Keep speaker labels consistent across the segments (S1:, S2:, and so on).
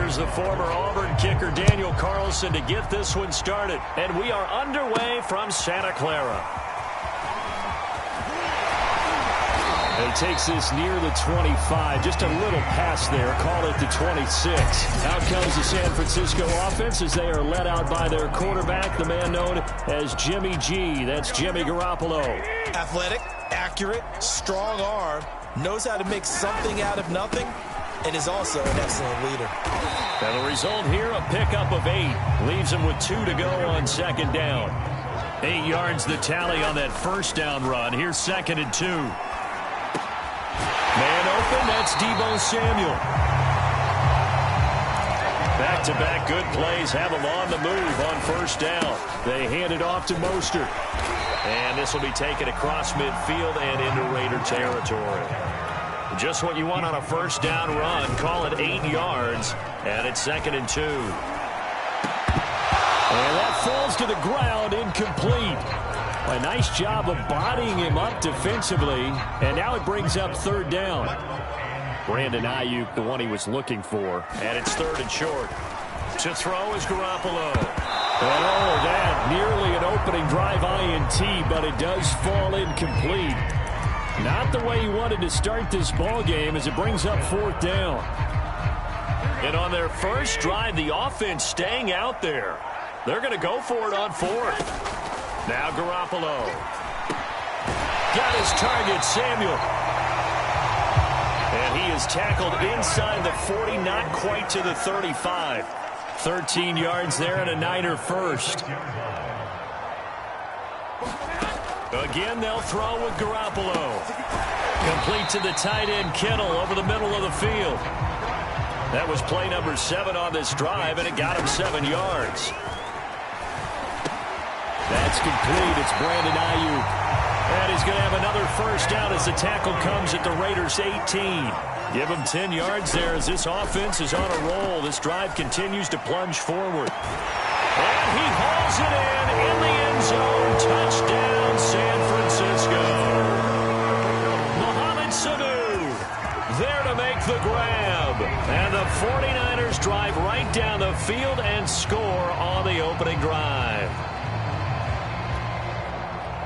S1: Here's the former Auburn kicker Daniel Carlson to get this one started. And we are underway from Santa Clara. He takes this near the 25. Just a little pass there. Call it the 26. Out comes the San Francisco offense as they are led out by their quarterback, the man known as Jimmy G. That's Jimmy Garoppolo.
S2: Athletic, accurate, strong arm, knows how to make something out of nothing, and is also an excellent leader.
S1: And the result here, a pickup of 8. Leaves him with 2 to go on second down. 8 yards the tally on that first down run. Here's 2nd and 2. Man open, that's Deebo Samuel. Back-to-back good plays have him on the move on first down. They hand it off to Mostert. And this will be taken across midfield and into Raider territory. Just what you want on a first down run. Call it 8 yards, and it's 2nd and 2. And that falls to the ground, incomplete. A nice job of bodying him up defensively, and now it brings up 3rd down. Brandon Ayuk, the one he was looking for, and it's 3rd and short. To throw is Garoppolo. And oh, that nearly an opening drive INT, but it does fall incomplete. Not the way he wanted to start this ball game as it brings up 4th down. And on their first drive, the offense staying out there. They're going to go for it on 4th. Now Garoppolo. Got his target, Samuel. And he is tackled inside the 40, not quite to the 35. 13 yards there and a Niner first. Again, they'll throw with Garoppolo. Complete to the tight end, Kittle, over the middle of the field. That was play number 7 on this drive, and it got him 7 yards. That's complete. It's Brandon Ayuk. And he's going to have another first down as the tackle comes at the Raiders' 18. Give him 10 yards there as this offense is on a roll. This drive continues to plunge forward. And he hauls it in the end zone. Touchdown, San Francisco. Mohamed Sanu there to make the grab. And the 49ers drive right down the field and score on the opening drive.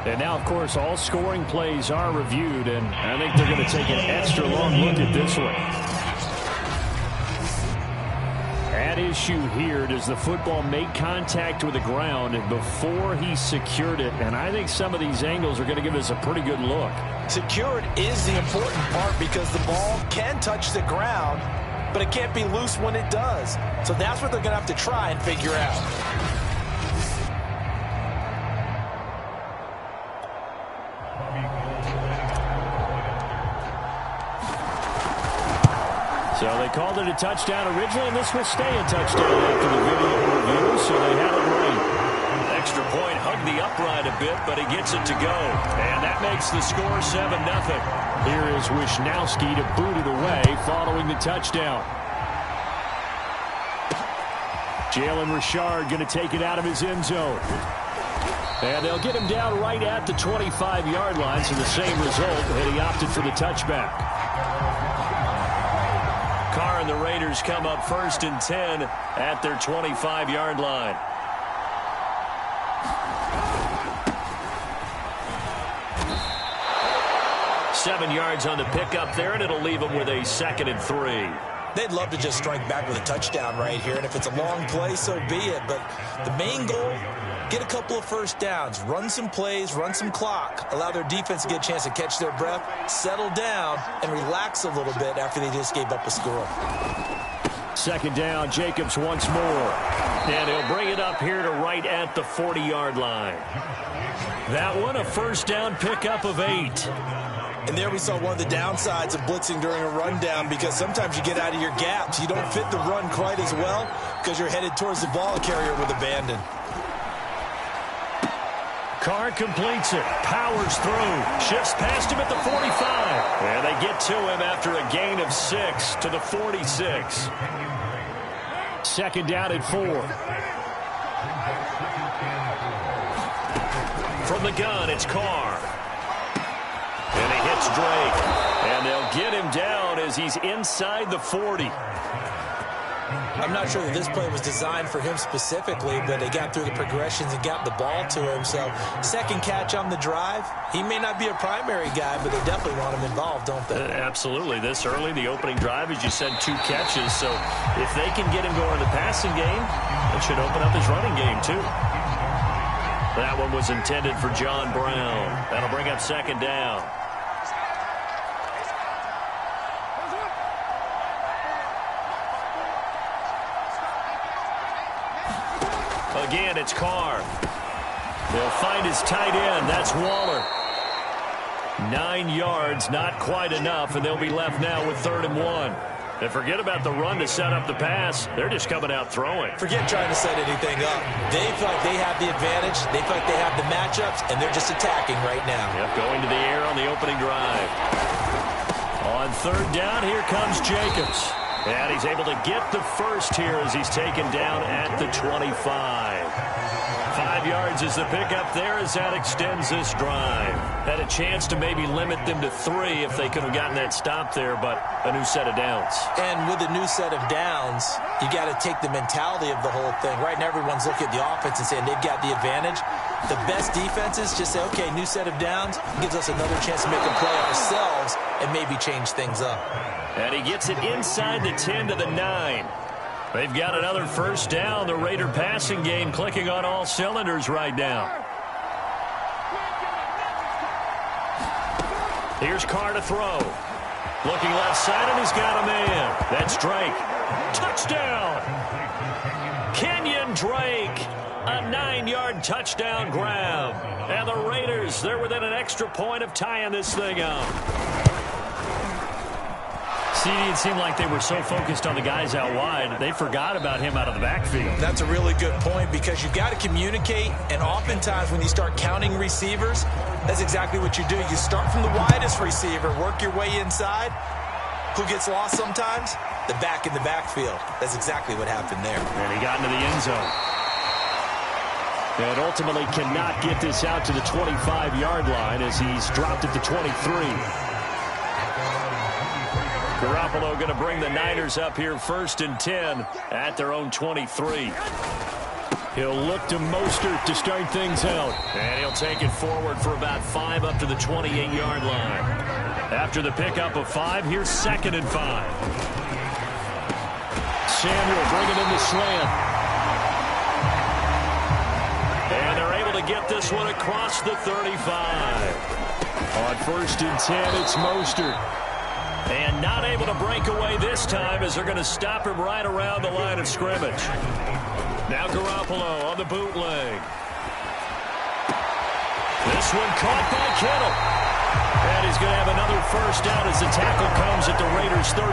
S1: And now, of course, all scoring plays are reviewed, and I think they're going to take an extra long look at this one. At issue here, does the football make contact with the ground before he secured it? And I think some of these angles are going to give us a pretty good look.
S2: Secured is the important part because the ball can touch the ground, but it can't be loose when it does. So that's what they're going to have to try and figure out.
S1: So they called it a touchdown originally, and this will stay a touchdown after the video review, so they had it right. Extra point, hugged the upright a bit, but he gets it to go. And that makes the score 7-0. Here is Wisnowski to boot it away following the touchdown. Jalen Richard going to take it out of his end zone. And they'll get him down right at the 25-yard line, so the same result, and he opted for the touchback. Carr and the Raiders come up 1st and 10 at their 25-yard line. Seven yards on the pickup there, and it'll leave them with a 2nd and 3.
S2: They'd love to just strike back with a touchdown right here, and if it's a long play, so be it. But the main goal, get a couple of first downs, run some plays, run some clock, allow their defense to get a chance to catch their breath, settle down, and relax a little bit after they just gave up a score.
S1: 2nd down, Jacobs once more. And he'll bring it up here to right at the 40-yard line. That one, a first down pickup of 8.
S2: And there we saw one of the downsides of blitzing during a rundown, because sometimes you get out of your gaps. You don't fit the run quite as well because you're headed towards the ball carrier with abandon.
S1: Carr completes it, powers through, shifts past him at the 45. And they get to him after a gain of 6 to the 46. 2nd down and 4. From the gun, it's Carr. And he hits Drake. And they'll get him down as he's inside the 40.
S2: I'm not sure that this play was designed for him specifically, but they got through the progressions and got the ball to him. So second catch on the drive. He may not be a primary guy, but they definitely want him involved, don't they?
S1: Absolutely. This early, the opening drive, as you said, 2 catches. So if they can get him going in the passing game, it should open up his running game too. That one was intended for John Brown. That'll bring up second down. Again, it's Carr. They'll find his tight end. That's Waller. 9 yards, not quite enough, and they'll be left now with 3rd and 1. And forget about the run to set up the pass. They're just coming out throwing.
S2: Forget trying to set anything up. They feel like they have the advantage. They feel like they have the matchups, and they're just attacking right now.
S1: Yep, going to the air on the opening drive. On 3rd down, here comes Jacobs. And he's able to get the first here as he's taken down at the 25. 5 yards is the pickup there as that extends this drive. Had a chance to maybe limit them to 3 if they could have gotten that stop there, but a new set of downs.
S2: And with a new set of downs, you got to take the mentality of the whole thing. Right now, everyone's looking at the offense and saying they've got the advantage. The best defenses just say, okay, new set of downs, gives us another chance to make a play ourselves and maybe change things up.
S1: And he gets it inside the 10 to the 9. They've got another first down. The Raider passing game clicking on all cylinders right now. Here's Carr to throw. Looking left side, and he's got a man. That's Drake. Touchdown! Kenyon Drake. A 9-yard touchdown grab. And the Raiders, they're within an extra point of tying this thing up. CD, it seemed like they were so focused on the guys out wide, they forgot about him out of the backfield.
S2: That's a really good point because you've got to communicate, and oftentimes when you start counting receivers, that's exactly what you do. You start from the widest receiver, work your way inside. Who gets lost sometimes? The back in the backfield. That's exactly what happened there.
S1: And he got into the end zone. And ultimately cannot get this out to the 25-yard line as he's dropped at the 23. Garoppolo going to bring the Niners up here 1st and 10 at their own 23. He'll look to Mostert to start things out. And he'll take it forward for about 5 up to the 28-yard line. After the pickup of 5, here's 2nd and 5. Samuel bringing in the slant. And they're able to get this one across the 35. On 1st and 10, it's Mostert. And not able to break away this time as they're going to stop him right around the line of scrimmage. Now Garoppolo on the bootleg. This one caught by Kittle. And he's going to have another first down as the tackle comes at the Raiders' 35.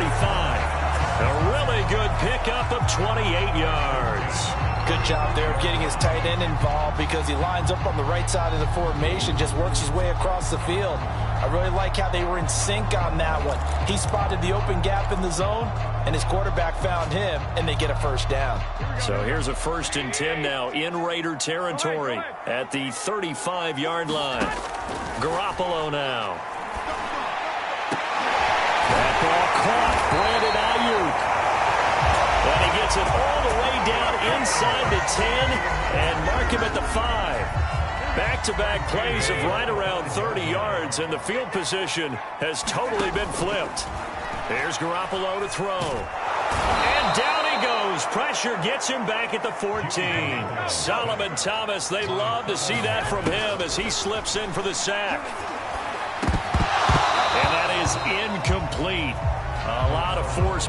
S1: A really good pickup of 28 yards.
S2: Good job there of getting his tight end involved because he lines up on the right side of the formation, just works his way across the field. I really like how they were in sync on that one. He spotted the open gap in the zone, and his quarterback found him, and they get a first down.
S1: So here's a 1st and 10 now in Raider territory at the 35-yard line. Garoppolo now. That ball caught. Brandon Ayuk. And he gets it all the way down inside the 10 and mark him at the 5. Back-to-back plays of right around 30 yards, and the field position has totally been flipped. Here's Garoppolo to throw. And down he goes. Pressure gets him back at the 14. Solomon Thomas, they love to see that from him as he slips in for the sack. And that is incomplete. A lot of force.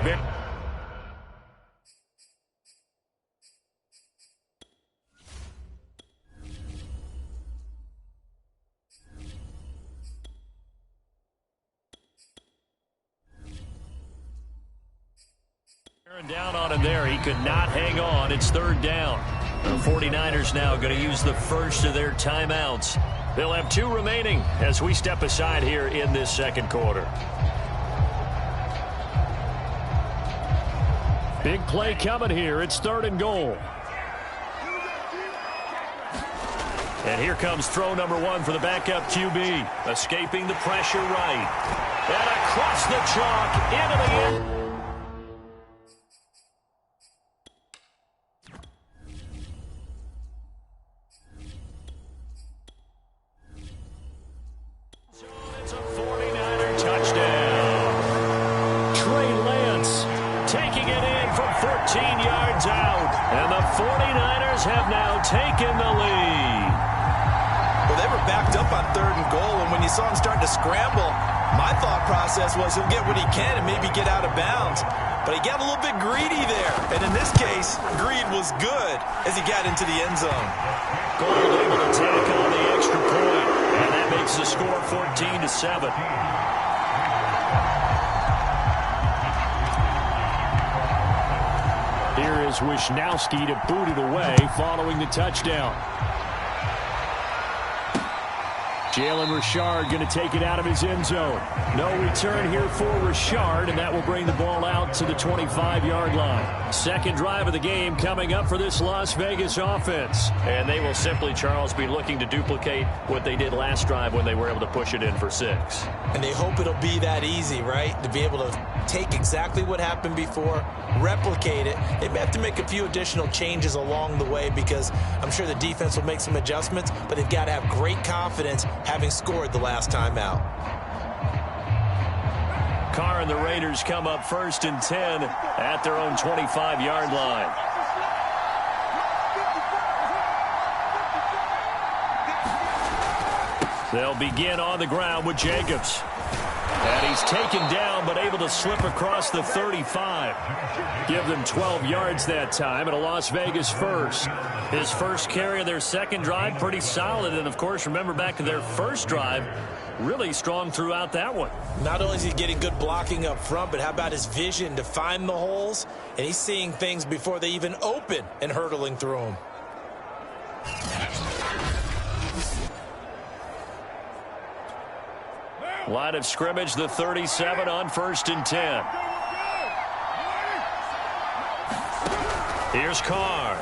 S1: Down on him there. He could not hang on. It's 3rd down. The 49ers now going to use the first of their timeouts. They'll have 2 remaining as we step aside here in this 2nd quarter. Big play coming here. It's 3rd and goal. And here comes throw number 1 for the backup QB. Escaping the pressure right. And across the chalk into the end. Bengals have now taken the lead.
S2: Well, they were backed up on 3rd and goal, and when you saw him starting to scramble, my thought process was he'll get what he can and maybe get out of bounds. But he got a little bit greedy there. And in this case, greed was good as he got into the end zone.
S1: Gold able to tack on the extra point, and that makes the score 14-7. Here is Wisnowski to boot it away following the touchdown. Jalen Richard going to take it out of his end zone. No return here for Richard, and that will bring the ball out to the 25-yard line. Second drive of the game coming up for this Las Vegas offense. And they will simply, Charles, be looking to duplicate what they did last drive when they were able to push it in for 6.
S2: And they hope it'll be that easy, right? To be able to take exactly what happened before, replicate it. They may have to make a few additional changes along the way because I'm sure the defense will make some adjustments, but they've got to have great confidence having scored the last time out.
S1: Carr and the Raiders come up 1st and 10 at their own 25-yard line. They'll begin on the ground with Jacobs. And he's taken down but able to slip across the 35. Give them 12 yards that time and a Las Vegas first. His first carry of their second drive, pretty solid. And, of course, remember back to their first drive, really strong throughout that one.
S2: Not only is he getting good blocking up front, but how about his vision to find the holes? And he's seeing things before they even open and hurtling through them.
S1: Line of scrimmage, the 37 on 1st and 10. Here's Carr.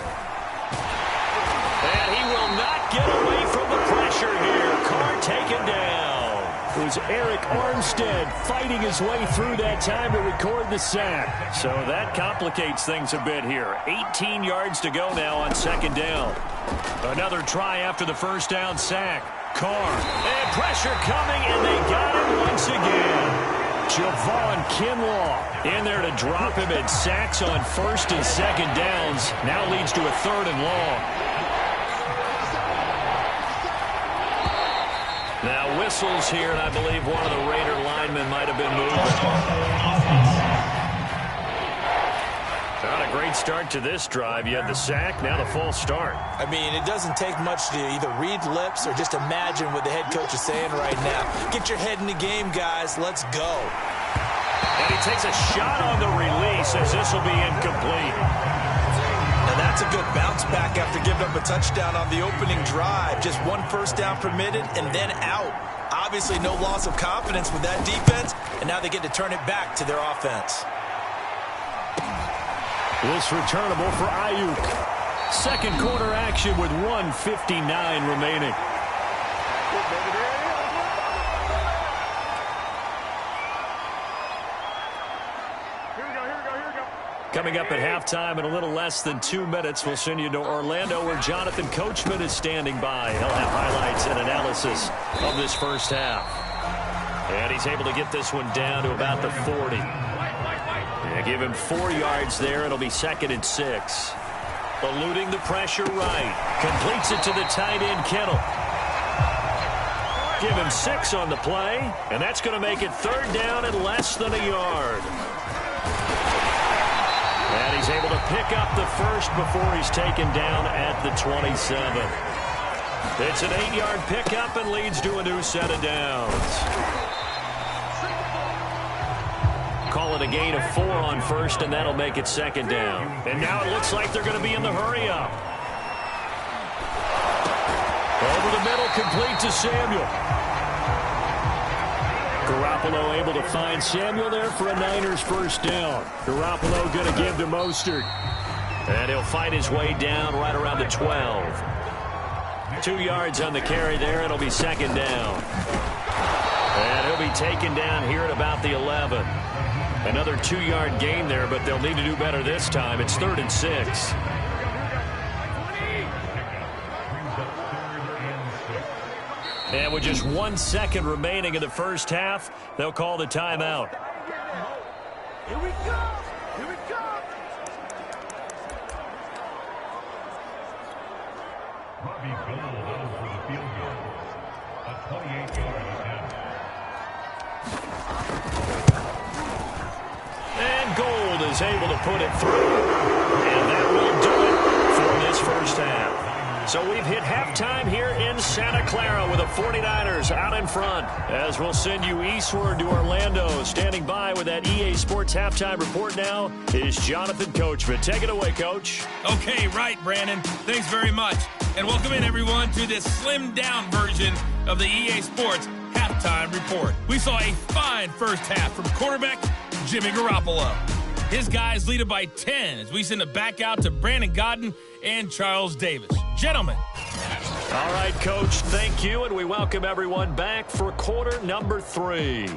S1: And he will not get away from the pressure here. Carr taken down. It was Eric Armstead fighting his way through that time to record the sack. So that complicates things a bit here. 18 yards to go now on 2nd down. Another try after the first down sack. Carr, and pressure coming, and they got him once again. Javon Kinlaw in there to drop him at sacks on 1st and 2nd downs. Now leads to a 3rd and long. Now whistles here, and I believe one of the Raider linemen might have been moving. Not a great start to this drive. You had the sack, now the false start.
S2: I mean, it doesn't take much to either read lips or just imagine what the head coach is saying right now. Get your head in the game, guys. Let's go.
S1: And he takes a shot on the release as this will be incomplete.
S2: Now that's a good bounce back after giving up a touchdown on the opening drive. Just 1 first down permitted and then out. Obviously no loss of confidence with that defense, and now they get to turn it back to their offense.
S1: This returnable for Ayuk. Second quarter action with 1:59 remaining. Coming up at halftime in a little less than 2 minutes, we'll send you to Orlando where Jonathan Coachman is standing by. He'll have highlights and analysis of this first half. And he's able to get this one down to about the 40. Yeah, give him 4 yards there. It'll be 2nd and 6. Eluding the pressure right. Completes it to the tight end, Kittle. Give him 6 on the play, and that's going to make it 3rd down and less than a yard. And he's able to pick up the first before he's taken down at the 27. It's an 8-yard pickup and leads to a new set of downs. Call it a gain of 4 on 1st, and that'll make it 2nd down. And now it looks like they're going to be in the hurry-up. Over the middle, complete to Samuel. Garoppolo able to find Samuel there for a Niners first down. Garoppolo going to give to Mostert. And he'll fight his way down right around the 12. 2 yards on the carry there. It'll be 2nd down. And he'll be taken down here at about the 11. Another 2-yard gain there, but they'll need to do better this time. It's 3rd and 6. And with just 1 second remaining in the first half, they'll call the timeout.
S3: Here we go. Here we go. be goal line for the field goal. A 28-yard attempt.
S1: And Gold is able to put it through. And that will do it for this first half. So we've hit halftime here in Santa Clara with the 49ers out in front. As we'll send you eastward to Orlando. Standing by with that EA Sports halftime report now is Jonathan Coachman. Take it away, Coach.
S4: Okay, right, Brandon. Thanks very much. And welcome in, everyone, to this slimmed-down version of the EA Sports halftime report. We saw a fine first half from quarterback Jimmy Garoppolo. His guys lead it by 10 as we send it back out to Brandon Godden and Charles Davis. Gentlemen.
S1: All right, Coach, thank you, and we welcome everyone back for quarter number 3.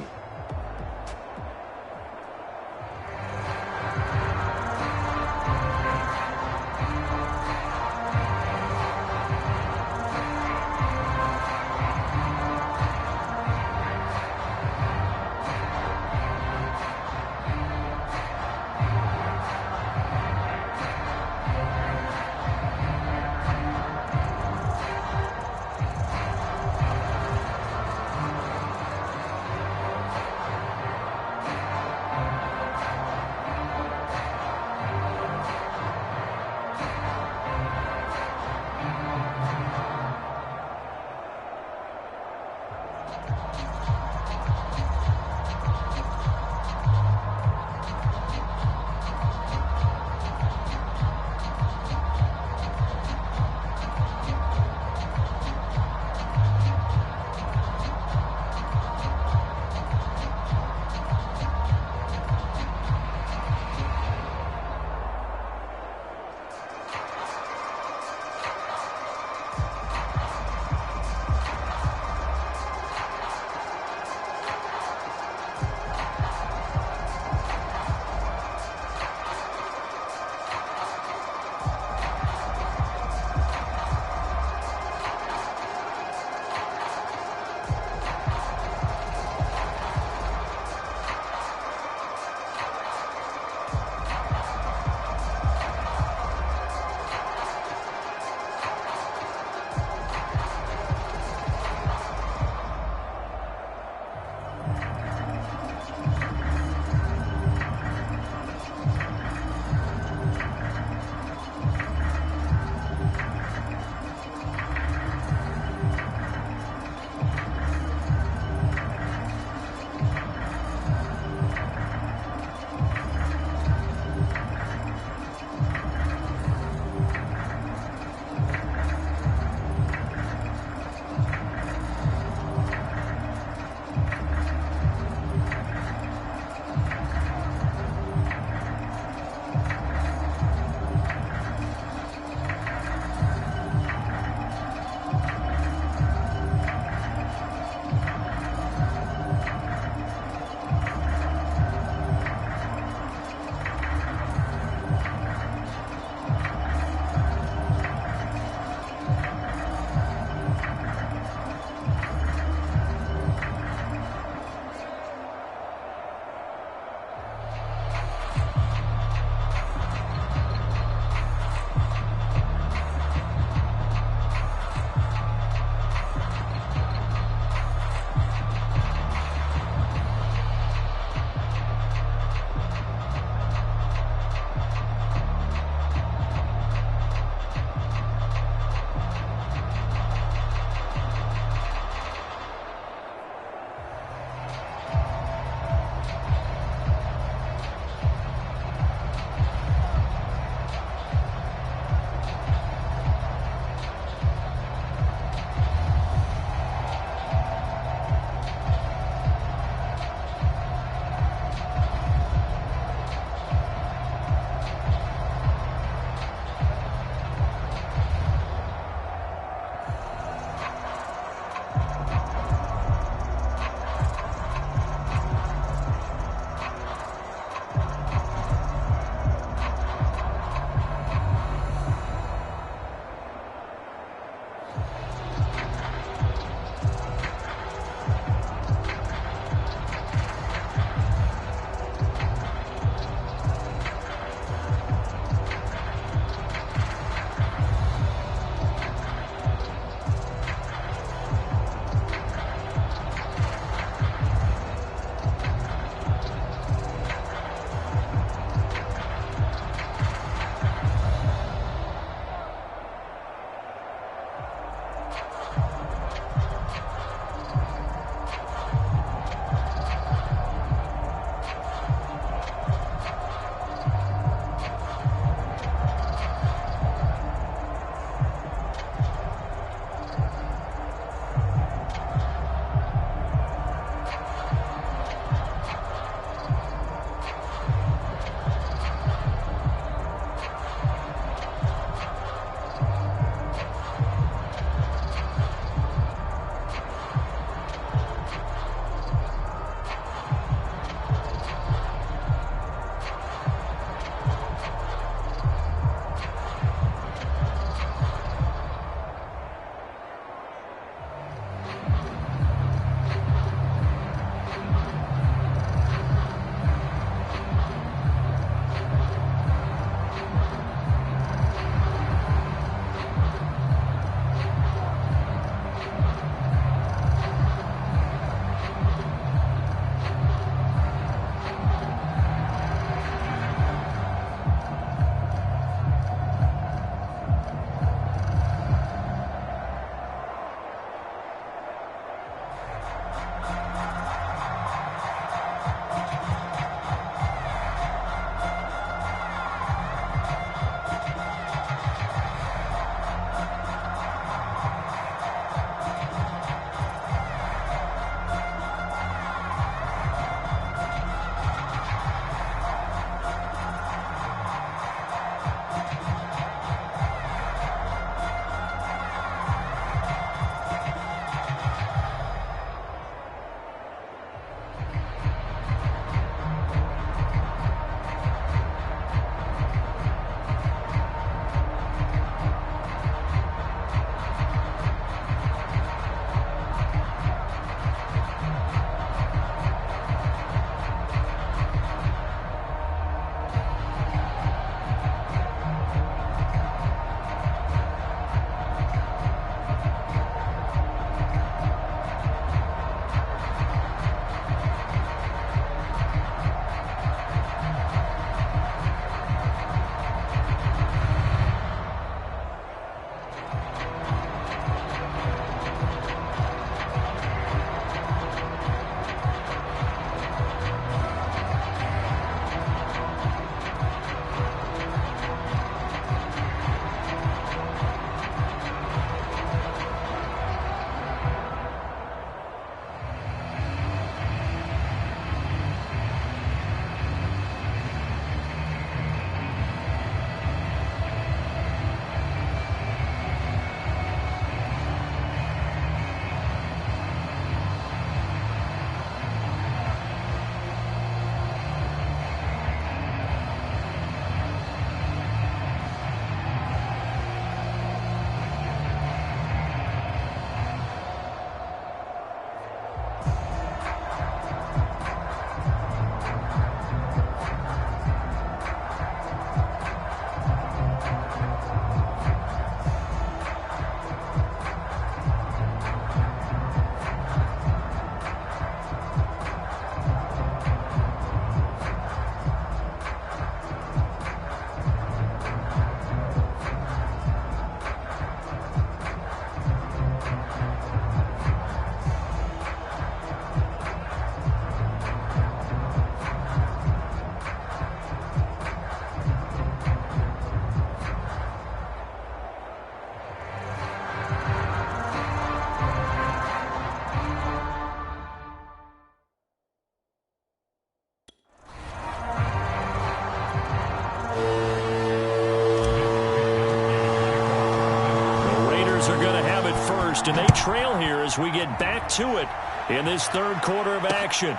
S1: first, and they trail here as we get back to it in this third quarter of action.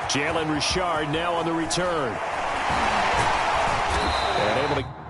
S1: Jalen Richard now on the return. And able to...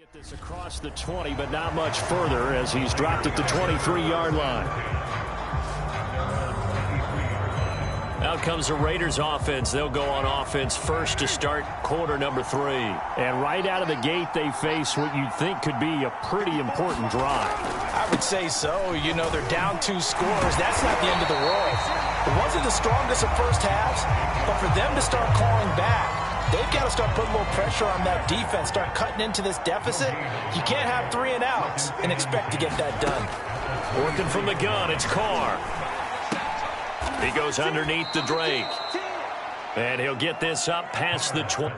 S1: Get this across the 20, but not much further as he's dropped at the 23-yard line. Out comes the Raiders offense. They'll go on offense first to start quarter number 3. And right out of the gate, they face what you'd think could be a pretty important drive.
S2: I would say so. You know, they're down 2 scores. That's not the end of the world. It wasn't the strongest of first halves, but for them to start calling back, they've got to start putting a little pressure on that defense, start cutting into this deficit. You can't have 3 and outs and expect to get that done.
S1: Working from the gun, it's Carr. He goes underneath the Drake. And he'll get this up past the 20.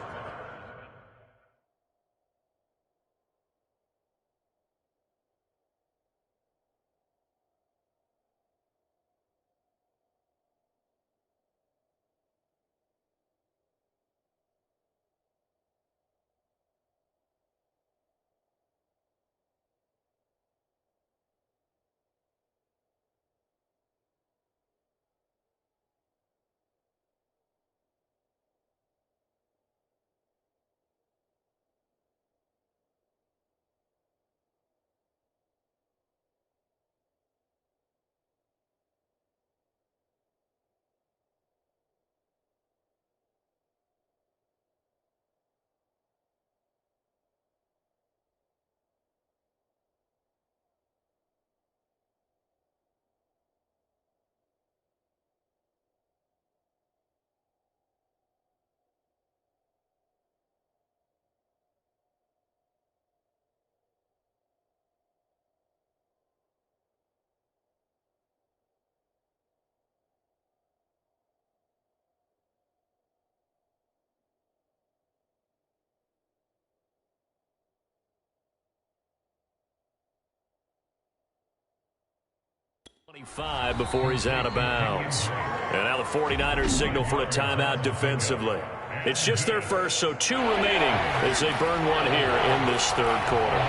S1: 25 before he's out of bounds. And now the 49ers signal for a timeout defensively. It's just their first, so 2 remaining as they burn one here in this third quarter.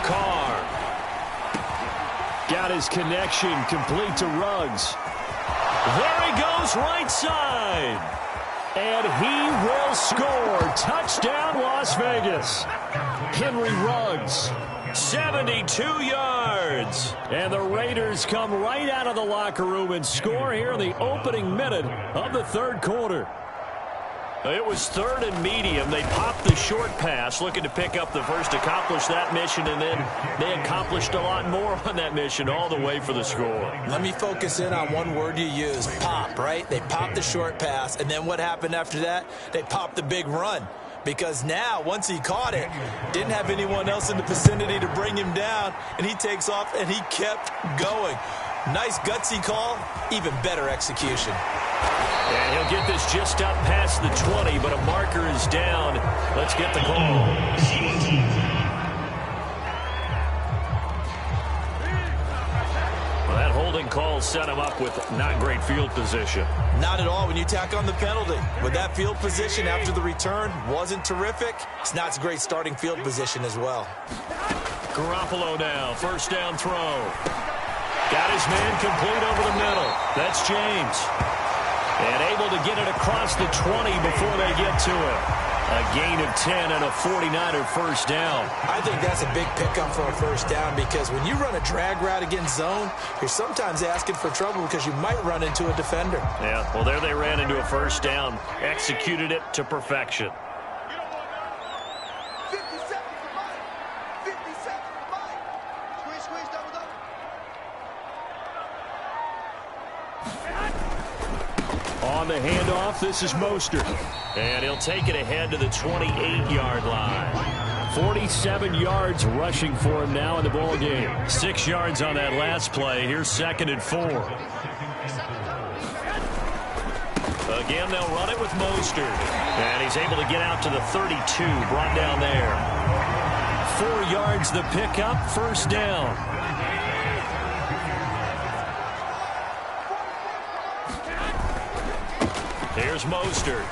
S1: Carr. Got his connection complete to Ruggs. There he goes right side. And he will score. Touchdown, Las Vegas. Henry Ruggs. 72 yards. And the Raiders come right out of the locker room and score here in the opening minute of the third quarter. It was 3rd and medium. They popped the short pass, looking to pick up the first, accomplish that mission, and then they accomplished a lot more on that mission all the way for the score.
S2: Let me focus in on one word you use, pop, right? They popped the short pass, and then what happened after that? They popped the big run. Because now, once he caught it, didn't have anyone else in the vicinity to bring him down, and he takes off, and he kept going. Nice gutsy call, even better execution.
S1: And he'll get this just up past the 20, but a marker is down. Let's get the call. Well, that holding call set him up with not great field position.
S2: Not at all when you tack on the penalty. With that field position after the return wasn't terrific, it's not a great starting field position as well.
S1: Garoppolo now, first down throw. Got his man complete over the middle. That's James. And able to get it across the 20 before they get to it. A gain of 10 and a 49er first down.
S2: I think that's a big pickup for a first down because when you run a drag route against zone, you're sometimes asking for trouble because you might run into a defender.
S1: Yeah, well, there they ran into a first down. Executed it to perfection. On the handoff, this is Mostert. And he'll take it ahead to the 28-yard line. 47 yards rushing for him now in the ball game. 6 yards on that last play. Here's 2nd and 4. Again, they'll run it with Mostert. And he's able to get out to the 32, brought down there. 4 yards the pickup, first down. Here's Mostert.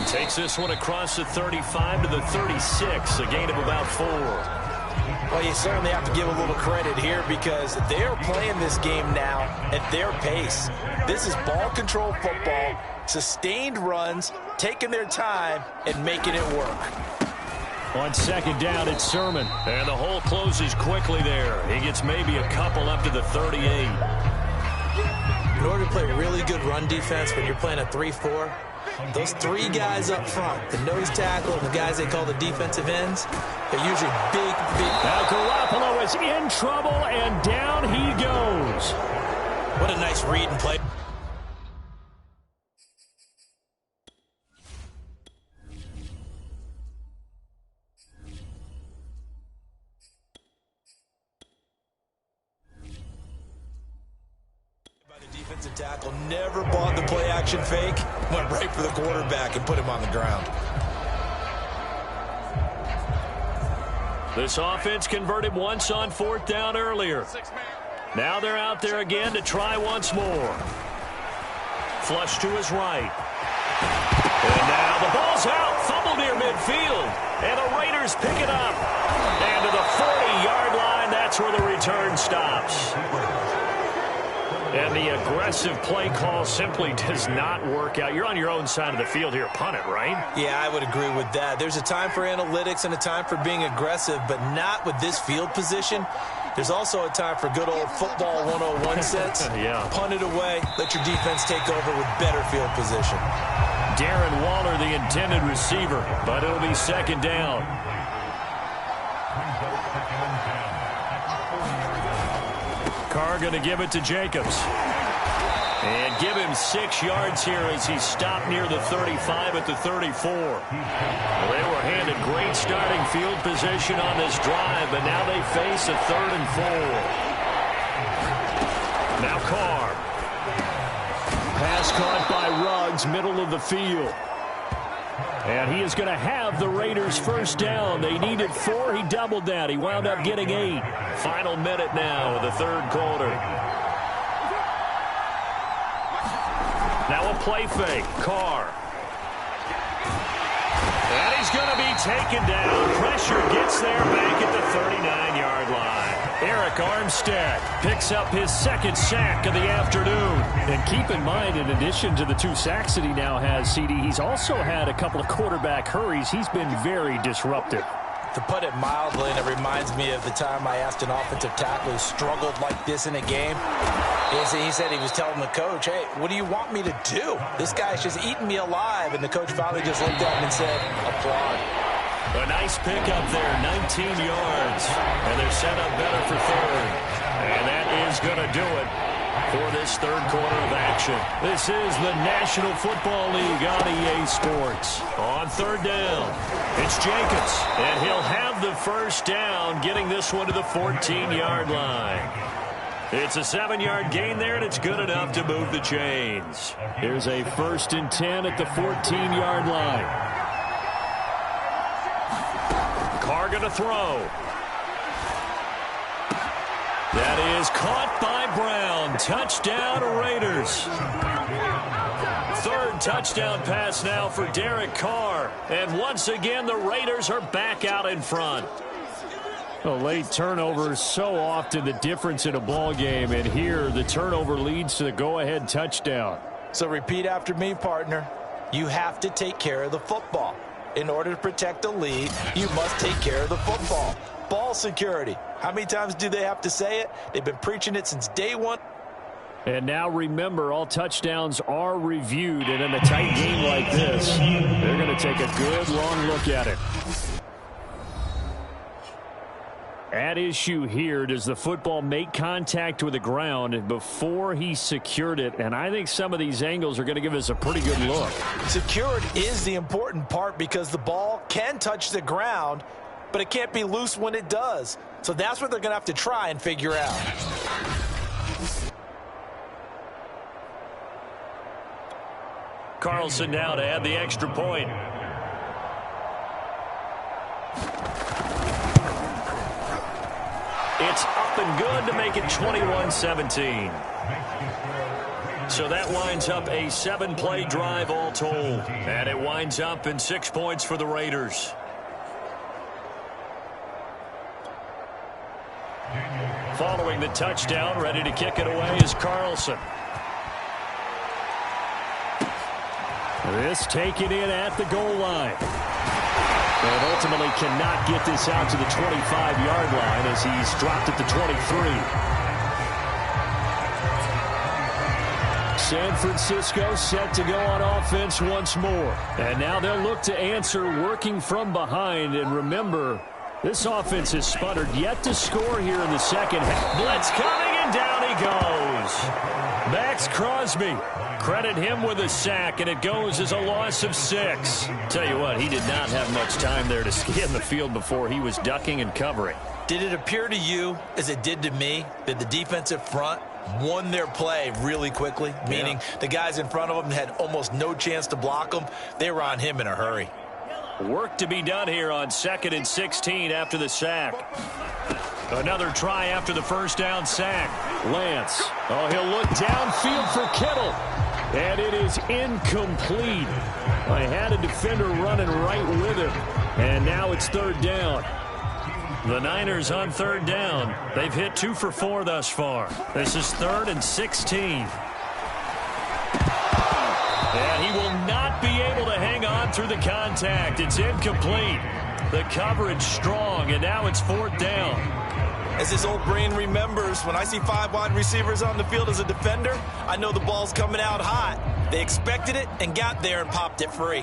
S1: Takes this one across the 35 to the 36, a gain of about 4.
S2: Well, you certainly have to give a little credit here because they're playing this game now at their pace. This is ball control football, sustained runs, taking their time, and making it work.
S1: On second down, it's Sermon. And the hole closes quickly there. He gets maybe a couple up to the 38.
S2: In order to play really good run defense when you're playing a 3-4, those three guys up front, the nose tackle and the guys they call the defensive ends, they're usually big.
S1: Now Garoppolo is in trouble, and down he goes.
S2: What a nice read and play. Defensive tackle never bought the play action fake, went right for the quarterback and put him on the ground.
S1: This offense converted once on fourth down earlier. Now they're out there again to try once more. Flush to his right. And now the ball's out, fumble near midfield, and the Raiders pick it up. And to the 40-yard line, that's where the return stops. And the aggressive play call simply does not work out. You're on your own side of the field here. Punt it, right?
S2: Yeah, I would agree with that. There's a time for analytics and a time for being aggressive, but not with this field position. There's also a time for good old football 101 sense.
S1: Yeah.
S2: Punt it away. Let your defense take over with better field position.
S1: Darren Waller, the intended receiver, but it'll be second down. Carr going to give it to Jacobs. And give him 6 yards here as he stopped near the 35 at the 34. Well, they were handed great starting field position on this drive, but now they face a 3rd and 4. Now Carr. Pass caught by Ruggs, middle of the field. And he is going to have the Raiders first down. They needed 4. He doubled that. He wound up getting 8. Final minute now of the third quarter. Now a play fake. Carr. And he's going to be taken down. Pressure gets there back at the 39-yard line. Eric Armstead picks up his 2nd sack of the afternoon. And keep in mind, in addition to the 2 sacks that he now has, CD, he's also had a couple of quarterback hurries. He's been very disruptive.
S2: To put it mildly, and it reminds me of the time I asked an offensive tackle who struggled like this in a game. He said he was telling the coach, hey, what do you want me to do? This guy's just eating me alive. And the coach finally just looked at him and said, applaud.
S1: A nice pickup there, 19 yards. And they're set up better for 3rd. And that is going to do it for this third quarter of action. This is the National Football League on EA Sports. On 3rd down, it's Jacobs. And he'll have the first down, getting this one to the 14-yard line. It's a 7-yard gain there, and it's good enough to move the chains. Here's a 1st and 10 at the 14-yard line. Carr going to throw. That is caught by Brown. Touchdown, Raiders. 3rd touchdown pass now for Derek Carr. And once again, the Raiders are back out in front. A late turnover is so often the difference in a ball game, and here the turnover leads to the go-ahead touchdown.
S2: So repeat after me, partner. You have to take care of the football. In order to protect the lead, you must take care of the football. Ball security. How many times do they have to say it? They've been preaching it since day one.
S1: And now remember, all touchdowns are reviewed, and in a tight game like this, they're going to take a good long look at it. At issue here, does the football make contact with the ground before he secured it? And I think some of these angles are going to give us a pretty good look.
S2: Secured is the important part because the ball can touch the ground, but it can't be loose when it does. So that's what they're going to have to try and figure out.
S1: Carlson now to add the extra point. It's up and good to make it 21-17. So that winds up a 7-play drive all told. And it winds up in 6 points for the Raiders. Following the touchdown, ready to kick it away is Carlson. This taken in at the goal line. And ultimately cannot get this out to the 25-yard line as he's dropped at the 23. San Francisco set to go on offense once more. And now they'll look to answer working from behind. And remember, this offense has sputtered yet to score here in the second half. Blitz coming, and down he goes. Max Crosby. Credit him with a sack, and it goes as a loss of 6. Tell you what, he did not have much time there to scan the field before he was ducking and covering.
S2: Did it appear to you, as it did to me, that the defensive front won their play really quickly? Meaning the guys in front of them had almost no chance to block them. They were on him in a hurry.
S1: Work to be done here on 2nd and 16 after the sack. Another try after the first down sack. Lance. Oh, he'll look downfield for Kittle. And it is incomplete. I had a defender running right with him. And now it's 3rd down. The Niners on 3rd down. They've hit 2 for 4 thus far. This is 3rd and 16. And he will not be able to hang on through the contact. It's incomplete. The coverage strong, and now it's 4th down.
S2: As his old brain remembers, when I see 5 wide receivers on the field as a defender, I know the ball's coming out hot. They expected it and got there and popped it free.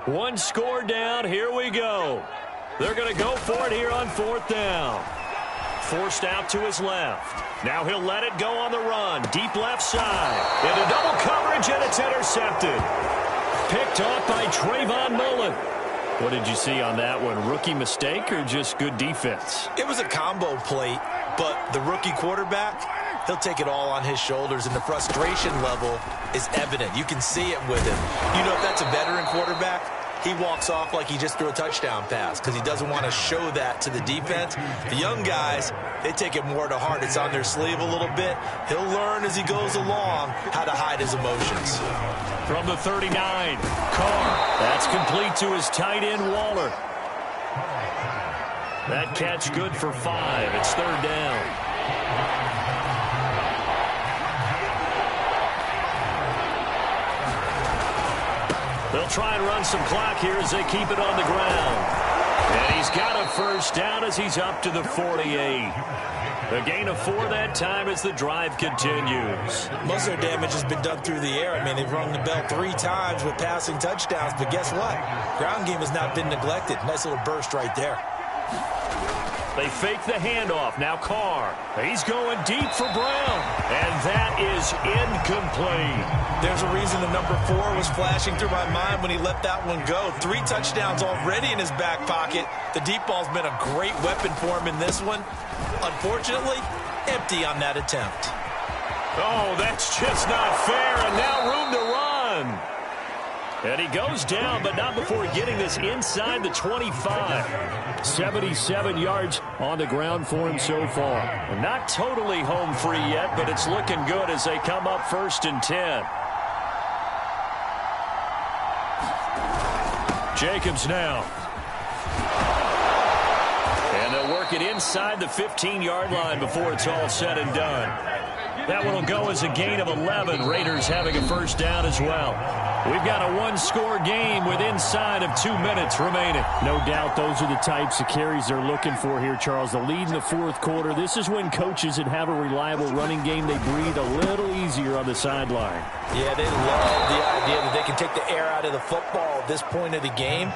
S1: 1 score down. Here we go. They're going to go for it here on 4th down. Forced out to his left. Now he'll let it go on the run. Deep left side. Into double coverage, and it's intercepted. Picked off by Trayvon Mullen. What did you see on that one? Rookie mistake or just good defense?
S2: It was a combo plate, but the rookie quarterback, he'll take it all on his shoulders, and the frustration level is evident. You can see it with him. You know, if that's a veteran quarterback, he walks off like he just threw a touchdown pass because he doesn't want to show that to the defense. The young guys, they take it more to heart. It's on their sleeve a little bit. He'll learn as he goes along how to hide his emotions.
S1: From the 39, Carr. That's complete to his tight end, Waller. That catch good for 5. It's 3rd down. They'll try and run some clock here as they keep it on the ground. And he's got a first down as he's up to the 48. A gain of 4 that time as the drive continues.
S2: Most of their damage has been done through the air. I mean, they've rung the bell 3 times with passing touchdowns, but guess what? Ground game has not been neglected. Nice little burst right there.
S1: They fake the handoff. Now Carr. He's going deep for Brown. And that is incomplete.
S2: There's a reason the number 4 was flashing through my mind when he let that one go. 3 touchdowns already in his back pocket. The deep ball's been a great weapon for him in this one. Unfortunately, empty on that attempt.
S1: Oh, that's just not fair. And now room to run. And he goes down, but not before getting this inside the 25. 77 yards on the ground for him so far. Not totally home free yet, but it's looking good as they come up 1st and 10. Jacobs now. And they'll work it inside the 15-yard line before it's all said and done. That one will go as a gain of 11. Raiders having a first down as well. We've got a 1-score game with inside of 2 minutes remaining. No doubt those are the types of carries they're looking for here, Charles. The lead in the 4th quarter. This is when coaches that have a reliable running game, they breathe a little easier on the sideline.
S2: Yeah, they love the idea that they can take the air out of the football at this point of the game.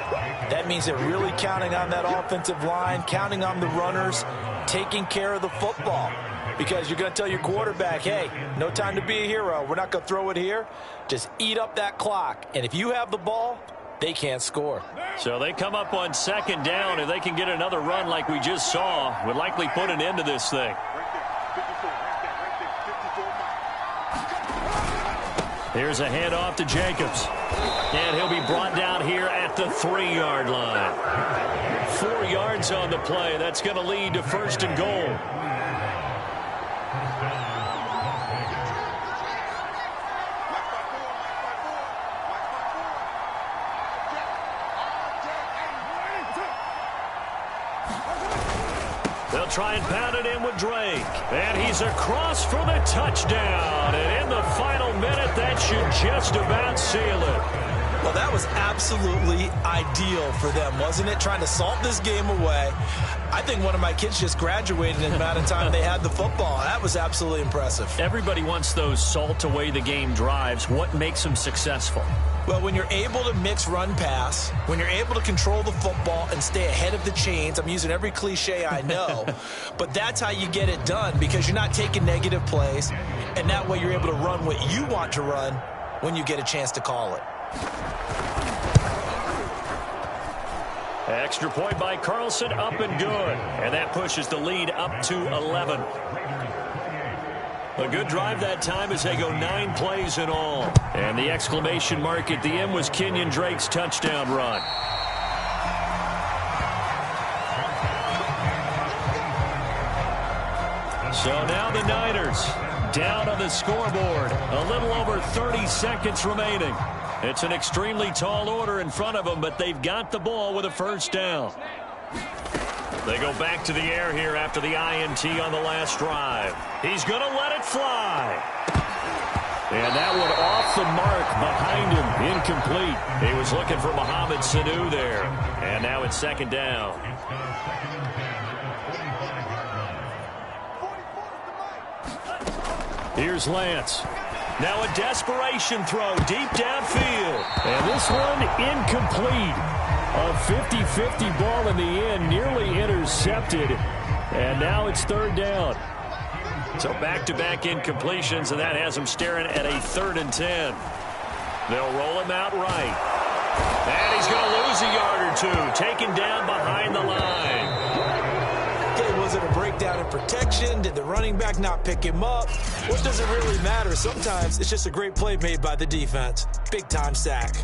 S2: That means they're really counting on that offensive line, counting on the runners, taking care of the football. Because you're going to tell your quarterback, hey, no time to be a hero. We're not going to throw it here. Just eat up that clock. And if you have the ball, they can't score.
S1: So they come up on 2nd down. If they can get another run like we just saw, would likely put an end to this thing. Here's a handoff to Jacobs. And he'll be brought down here at the 3-yard line. 4 yards on the play. That's going to lead to 1st and goal. They'll try and pound it in with Drake. And he's across for the touchdown. And in the final minute, that should just about seal it.
S2: Well, that was absolutely ideal for them, wasn't it? Trying to salt this game away. I think one of my kids just graduated in the amount of time they had the football. That was absolutely impressive.
S1: Everybody wants those salt-away-the-game drives. What makes them successful?
S2: Well, when you're able to mix run-pass, when you're able to control the football and stay ahead of the chains, I'm using every cliche I know, but that's how you get it done because you're not taking negative plays, and that way you're able to run what you want to run when you get a chance to call it.
S1: Extra point by Carlson, up and good. And that pushes the lead up to 11. A good drive that time as they go 9 plays in all. And the exclamation mark at the end was Kenyon Drake's touchdown run. So now the Niners down on the scoreboard. A little over 30 seconds remaining. It's an extremely tall order in front of them, but they've got the ball with a first down. They go back to the air here after the INT on the last drive. He's going to let it fly. And that one off the mark behind him, incomplete. He was looking for Mohamed Sanu there. And now it's second down. Here's Lance. Now a desperation throw deep downfield. And this one incomplete. A 50-50 ball in the end, nearly intercepted. And now it's third down. So back-to-back incompletions, and that has them staring at a 3rd and 10. They'll roll him out right. And he's going to lose a yard or two, taken down behind the line.
S2: Was it a breakdown in protection? Did the running back not pick him up? What does it really matter? Sometimes it's just a great play made by the defense. Big-time sack.